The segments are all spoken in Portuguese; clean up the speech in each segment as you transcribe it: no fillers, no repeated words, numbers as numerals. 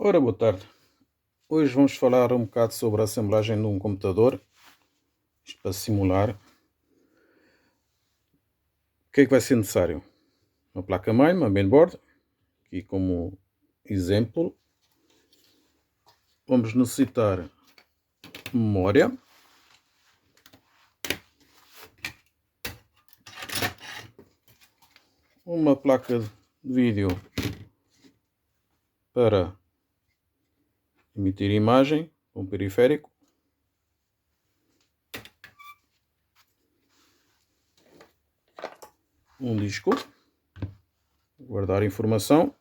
Ora, boa tarde. Hoje vamos falar um bocado sobre a assemblagem de um computador, isto para simular. O que é que vai ser necessário? Uma placa-mãe, uma mainboard, aqui como exemplo. Vamos necessitar memória. Uma placa de vídeo para emitir imagem, um periférico. Um disco, guardar informação.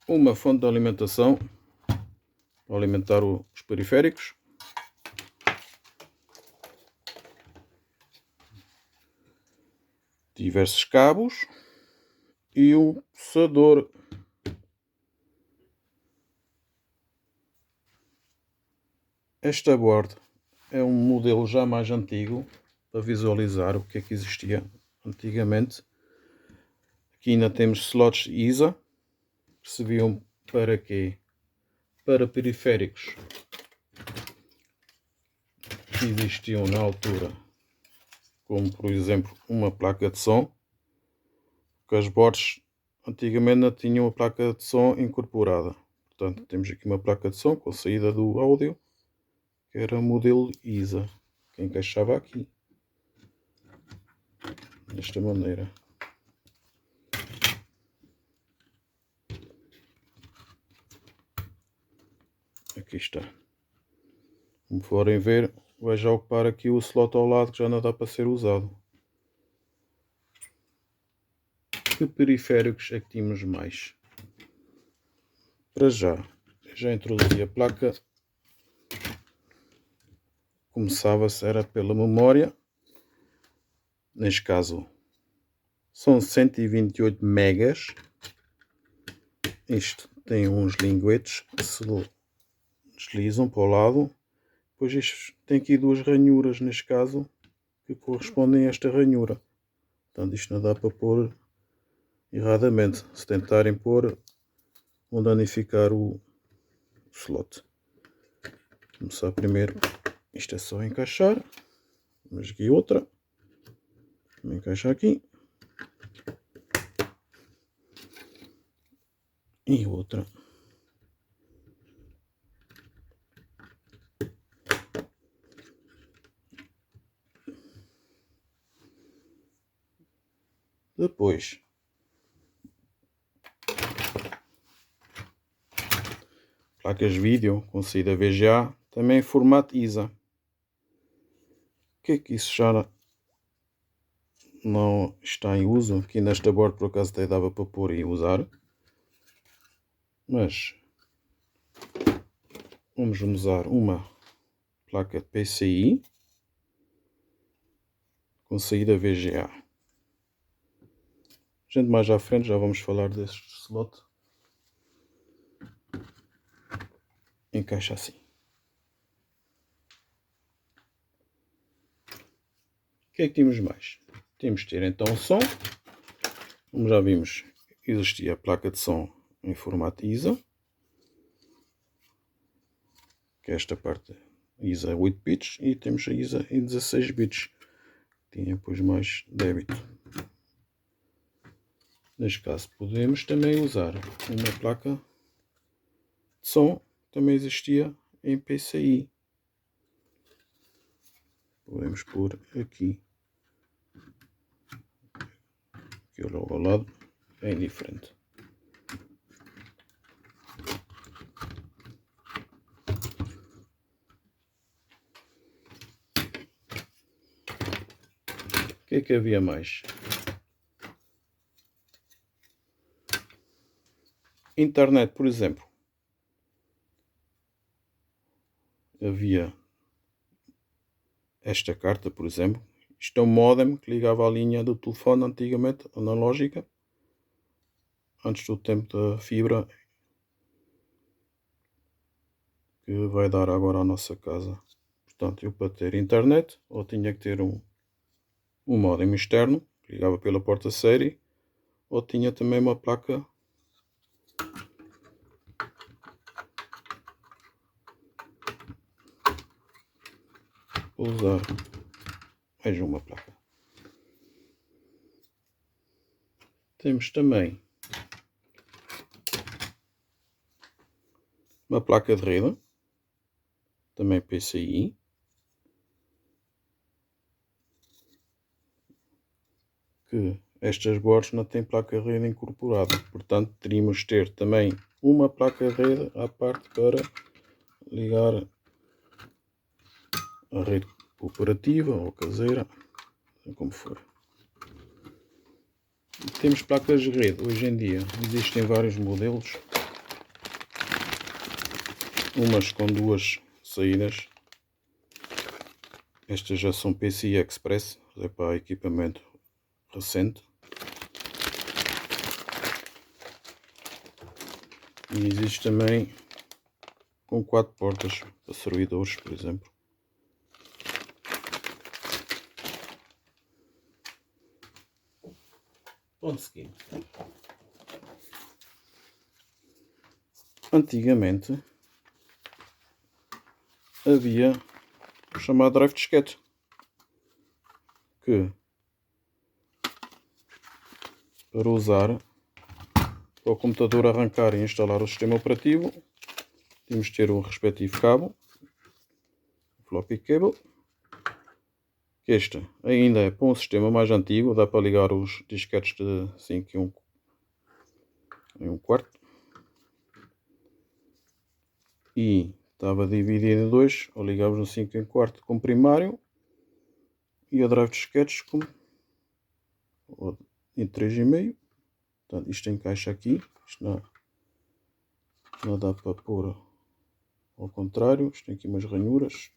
Uma fonte de alimentação para alimentar os periféricos. Diversos cabos e um processador. Esta board é um modelo já mais antigo para visualizar o que é que existia antigamente. Aqui ainda temos slots ISA, que serviam para quê? Para periféricos que existiam na altura, como por exemplo uma placa de som, porque as boards antigamente não tinham a placa de som incorporada. Portanto, temos aqui uma placa de som com saída do áudio, que era o modelo ISA, que encaixava aqui, desta maneira. Aqui está. Como forem ver, vai já ocupar aqui o slot ao lado que já não dá para ser usado. Que periféricos é que tínhamos mais? Para já introduzi a placa. Começava-se era pela memória. Neste caso são 128 megas. Isto tem uns linguetes que se deslizam para o lado. Depois isto tem aqui duas ranhuras, neste caso, que correspondem a esta ranhura. Portanto, isto não dá para pôr erradamente. Se tentarem pôr, vão danificar o slot. Começar primeiro. Isto é só encaixar. Mas aqui outra. Vou encaixar aqui. E outra. Depois placas vídeo com saída VGA, também em formato ISA. O que é que isso já não está em uso? Aqui nesta board por acaso até dava para pôr e usar. Mas vamos usar uma placa de PCI com saída VGA. Gente, mais à frente já vamos falar deste slot. Encaixa assim. O que é que temos mais? Temos de ter então som. Como já vimos, existia a placa de som em formato ISA, que é esta parte ISA 8 bits, e temos a ISA em 16 bits. Tinha depois mais débito. Neste caso podemos também usar uma placa de som, também existia em PCI. Podemos pôr aqui. Aqui logo ao lado é indiferente. O que é que havia mais? Internet, por exemplo. Havia esta carta, por exemplo. Isto é um modem que ligava à linha do telefone antigamente, analógica, antes do tempo da fibra que vai dar agora à nossa casa. Portanto, eu para ter internet, ou tinha que ter um modem externo, ligava pela porta série, ou tinha também uma placa para usar. Mais uma placa. Temos também uma placa de rede, também PCI. Que estas boards não têm placa de rede incorporada, portanto teríamos de ter também uma placa de rede à parte para ligar a rede cooperativa ou caseira, como for. E temos placas de rede. Hoje em dia existem vários modelos, umas com duas saídas. Estas já são PCI Express, é para equipamento recente. E existe também com 4 portas para servidores, por exemplo. Ponto seguinte. Antigamente havia o chamado drive disquete, que para usar, para o computador arrancar e instalar o sistema operativo, temos de ter o respectivo cabo, floppy cable. Este ainda é para um sistema mais antigo, dá para ligar os disquetes de 5 em 1/4. E estava dividido em dois, ou ligávamos no 5 em 1/4 com primário e a drive disquetes em 3,5. Portanto, isto encaixa aqui, isto não dá para pôr ao contrário, isto tem aqui umas ranhuras.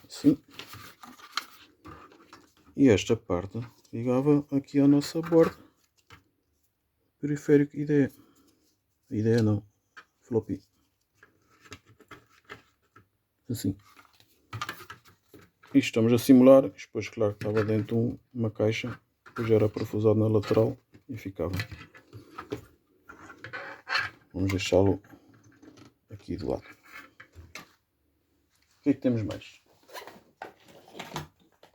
Assim. E esta parte ligava aqui à nossa board periférico IDE. IDE não, floppy. Assim. Isto estamos a simular, depois claro que estava dentro de uma caixa, depois era parafusado na lateral e ficava. Vamos deixá-lo aqui de lado. O que é que temos mais?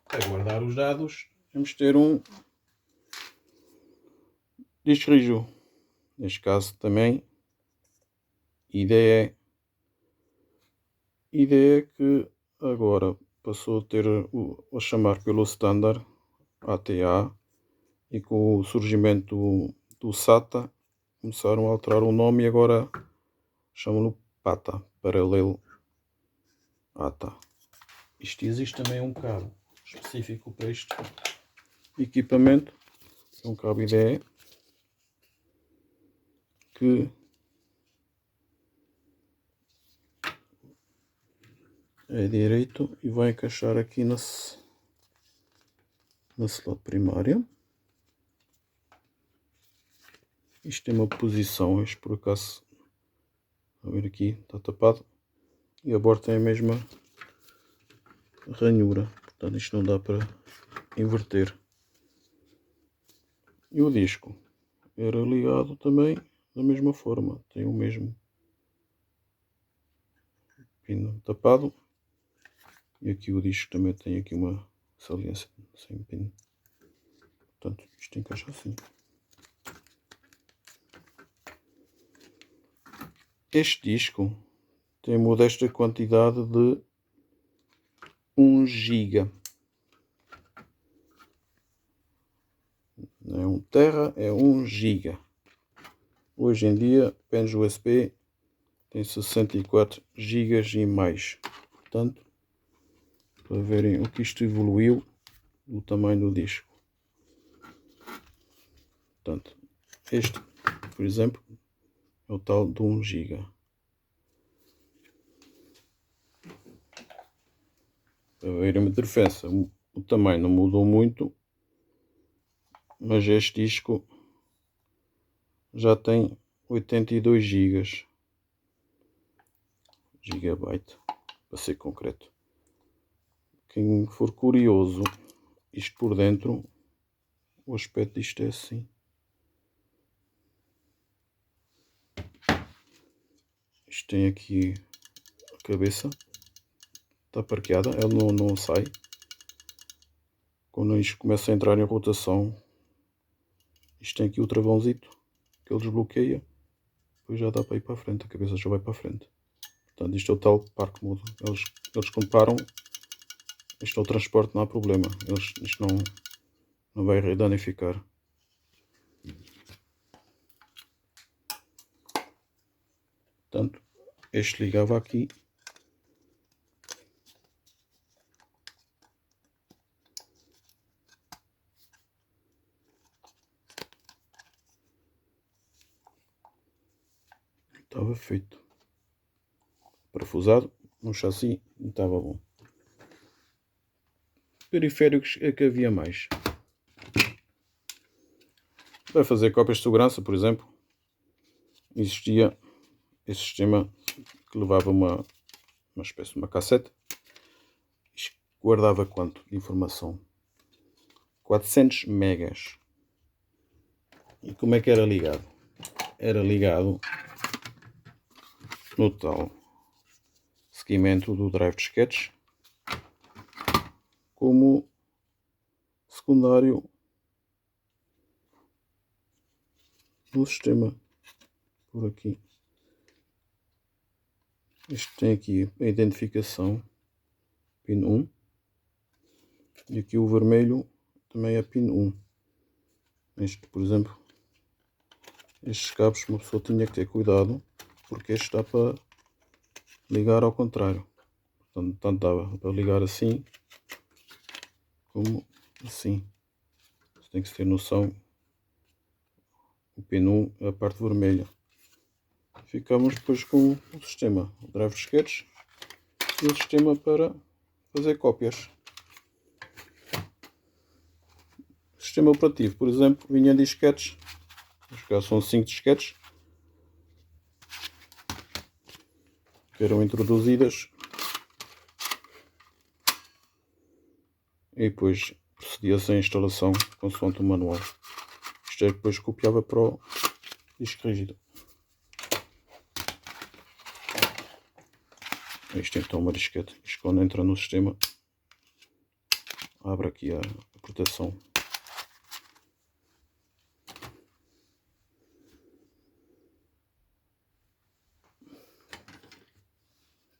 Para guardar os dados, vamos ter um disco rígido. Neste caso também IDE. IDE que agora passou a ter a chamar pelo standard ATA, e com o surgimento do SATA começaram a alterar o nome e agora chamam-no PATA, Parallel ATA. Isto existe também um cabo específico para este equipamento, é um cabo IDE que é direito e vai encaixar aqui na slot primária. Isto tem uma posição, este por acaso, a ver aqui, está tapado, e a borda tem a mesma ranhura, portanto isto não dá para inverter. E o disco era ligado também da mesma forma, tem o mesmo pino tapado, e aqui o disco também tem aqui uma saliência sem pino, portanto isto encaixa assim. Este disco tem a modesta quantidade de 1 GB. Não é 1 tera, é 1 GB. Hoje em dia, pens USB tem 64 GB e mais. Portanto, para verem o que isto evoluiu, o tamanho do disco. Portanto, este, por exemplo, é o tal de 1 GB. Para verem uma diferença, o tamanho não mudou muito, mas este disco já tem 82 GB. para ser concreto. Quem for curioso, isto por dentro, o aspecto disto é assim. Isto tem aqui a cabeça, está parqueada, ela não sai. Quando isto começa a entrar em rotação, isto tem aqui o travãozito que ele desbloqueia, depois já dá para ir para a frente, a cabeça já vai para a frente. Portanto, isto é o tal Park Mode. Eles comparam, isto é o transporte, não há problema, isto não vai danificar. Portanto, este ligava aqui. Estava feito. Parafusado no chassi, não estava bom. Periféricos é que havia mais. Para fazer cópias de segurança, por exemplo, existia esse sistema que levava uma espécie de uma cassete. Isto guardava quanto de informação? 400 megas. E como é que era ligado? Era ligado no tal seguimento do drive de sketch como secundário do sistema. Por aqui. Este tem aqui a identificação pin 1 e aqui o vermelho também é pin 1. Este, por exemplo, estes cabos uma pessoa tinha que ter cuidado porque este está para ligar ao contrário. Portanto, tanto dava para ligar assim como assim. Você tem que ter noção. O pin 1 é a parte vermelha. Ficamos depois com o sistema, o drive de sketch e o sistema para fazer cópias. O sistema operativo, por exemplo, vinha de disquetes. São 5 disquetes que eram introduzidas e depois procedia-se a instalação consoante o manual. Isto é que depois copiava para o disco rígido. Isto então é uma disquete. Isto quando entra no sistema abre aqui a proteção.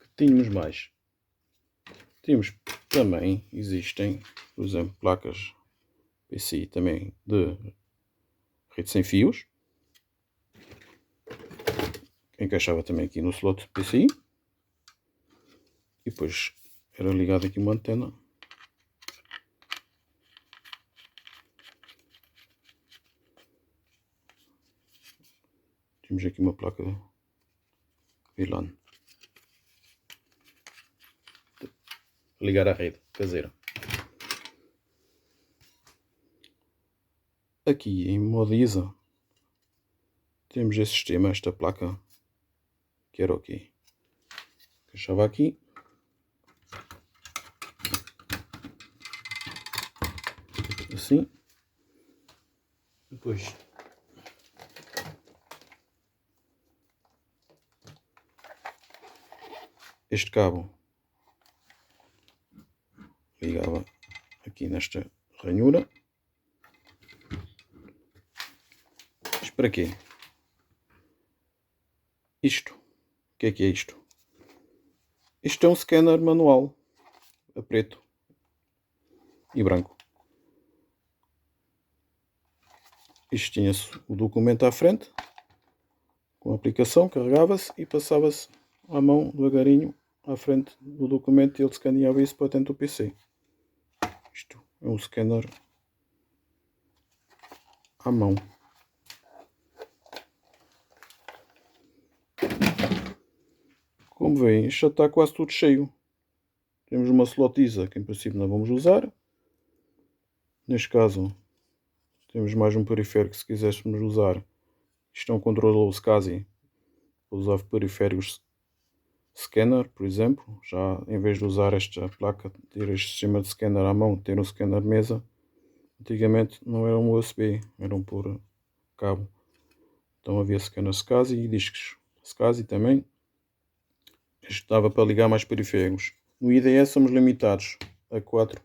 Que tínhamos mais? Tínhamos também, existem, por exemplo, placas PCI também de rede sem fios. Encaixava também aqui no slot PCI. E depois era ligado aqui uma antena. Temos aqui uma placa VLAN. Ligar à rede caseira. Aqui em modo ISA temos esse sistema, esta placa que era o quê? Encaixava aqui. Assim. Depois este cabo ligava aqui nesta ranhura. Isto para quê? Isto. O que é isto? Isto é um scanner manual a preto e branco. Isto tinha-se o documento à frente, com a aplicação, carregava-se e passava-se à mão devagarinho à frente do documento e ele escaneava isso para dentro do PC. Isto é um scanner à mão. Como veem, isto já está quase tudo cheio. Temos uma slot ISA que em princípio não vamos usar. Neste caso, temos mais um periférico se quiséssemos usar. Isto é um controlador SCSI para usar periféricos scanner, por exemplo, já em vez de usar esta placa, ter este sistema de scanner à mão, ter um scanner de mesa, antigamente não eram USB, eram por cabo. Então havia scanner SCSI e discos SCSI também. Este dava para ligar mais periféricos. No IDE somos limitados a 4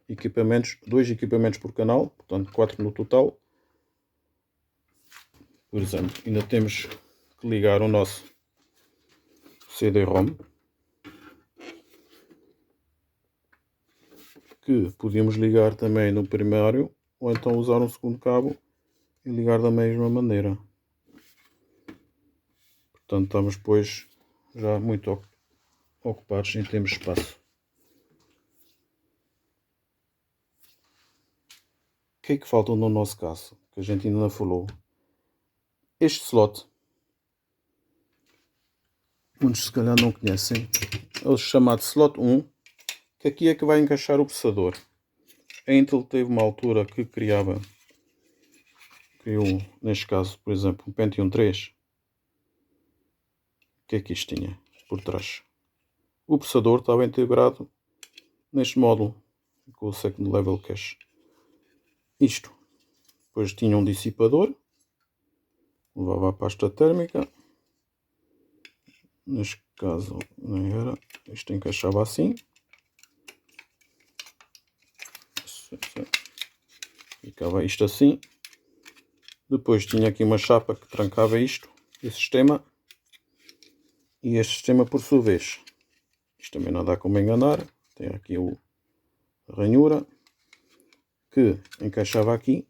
equipamentos, 2 equipamentos por canal, portanto 4 no total. Por exemplo, ainda temos que ligar o nosso CD-ROM, que podíamos ligar também no primário, ou então usar um segundo cabo e ligar da mesma maneira. Portanto, estamos depois já muito ocupados em termos de espaço. O que é que falta no nosso caso, que a gente ainda não falou? Este slot, muitos se calhar não conhecem, é o chamado slot 1, que aqui é que vai encaixar o processador. A Intel teve uma altura que criou, neste caso, por exemplo, um Pentium 3. O que é que isto tinha por trás? O processador estava integrado neste módulo, com o Second Level Cache. Isto. Depois tinha um dissipador, levava a pasta térmica. Neste caso, não era. Isto encaixava assim. Ficava isto assim. Depois tinha aqui uma chapa que trancava isto, esse sistema. E este sistema por sua vez. Isto também não dá como enganar. Tem aqui a ranhura que encaixava aqui.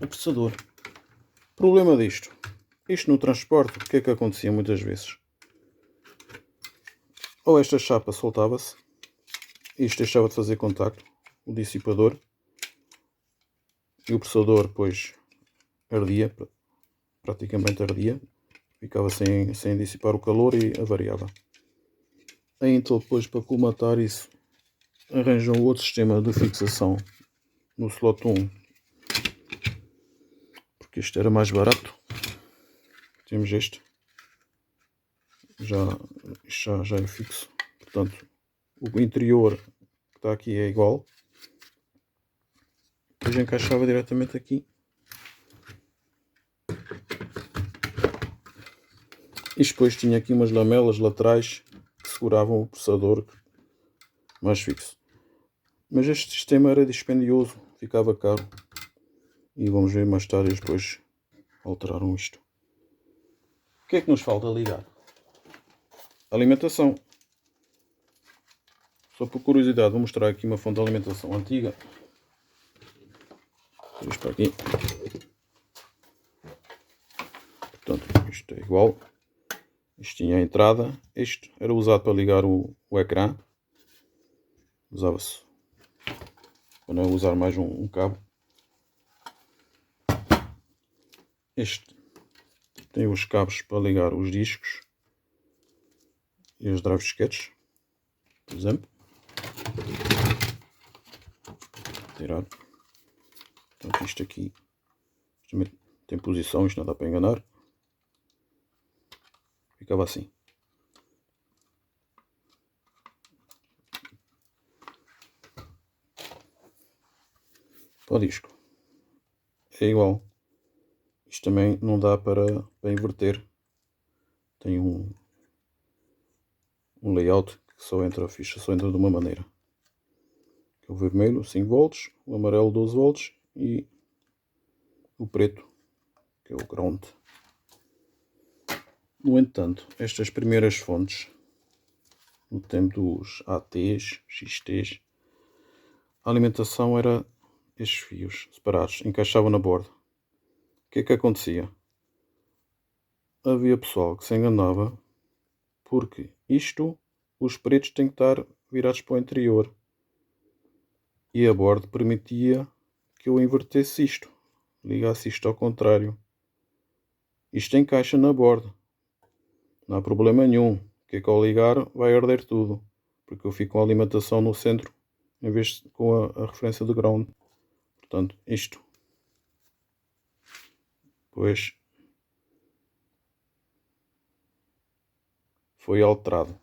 O processador. Problema disto. Isto no transporte, o que é que acontecia muitas vezes? Ou esta chapa soltava-se, isto deixava de fazer contacto, o dissipador, e o processador depois ardia, praticamente ardia, ficava sem dissipar o calor e avariava. A Intel depois, para colmatar isso, arranjou outro sistema de fixação no slot 1, porque este era mais barato. Temos este, já é fixo, portanto o interior que está aqui é igual. Depois encaixava diretamente aqui. E depois tinha aqui umas lamelas laterais que seguravam o processador mais fixo. Mas este sistema era dispendioso, ficava caro. E vamos ver mais tarde, depois alteraram isto. O que é que nos falta ligar? Alimentação. Só por curiosidade, vou mostrar aqui uma fonte de alimentação antiga. Isto para aqui. Portanto, isto é igual. Isto tinha a entrada. Isto era usado para ligar o ecrã. Usava-se para não usar mais um cabo. Este tem os cabos para ligar os discos e os drive disquetes, por exemplo. Tirar. Portanto, isto aqui também tem posição, isto não dá para enganar. Ficava assim. Para o disco é igual. Isto também não dá para inverter. Tem um layout que só entra a ficha, só entra de uma maneira. O vermelho 5 volts, o amarelo 12 volts e o preto, que é o ground. No entanto, estas primeiras fontes, no tempo dos ATs, XTs, a alimentação era estes fios separados, encaixavam na borda. O que é que acontecia? Havia pessoal que se enganava porque os pretos têm que estar virados para o interior. E a borda permitia que eu invertesse isto, ligasse isto ao contrário. Isto encaixa na borda, não há problema nenhum, que ao ligar vai arder tudo, porque eu fico com a alimentação no centro em vez de com a referência de ground. Portanto, isto. Depois foi alterado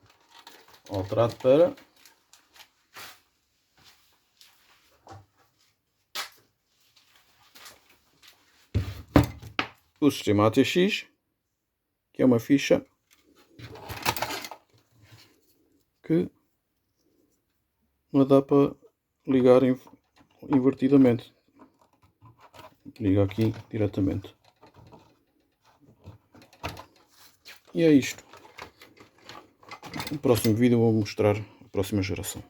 para o sistema ATX, que é uma ficha que não dá para ligar invertidamente. Liga aqui diretamente. E é isto. No próximo vídeo vou mostrar a próxima geração.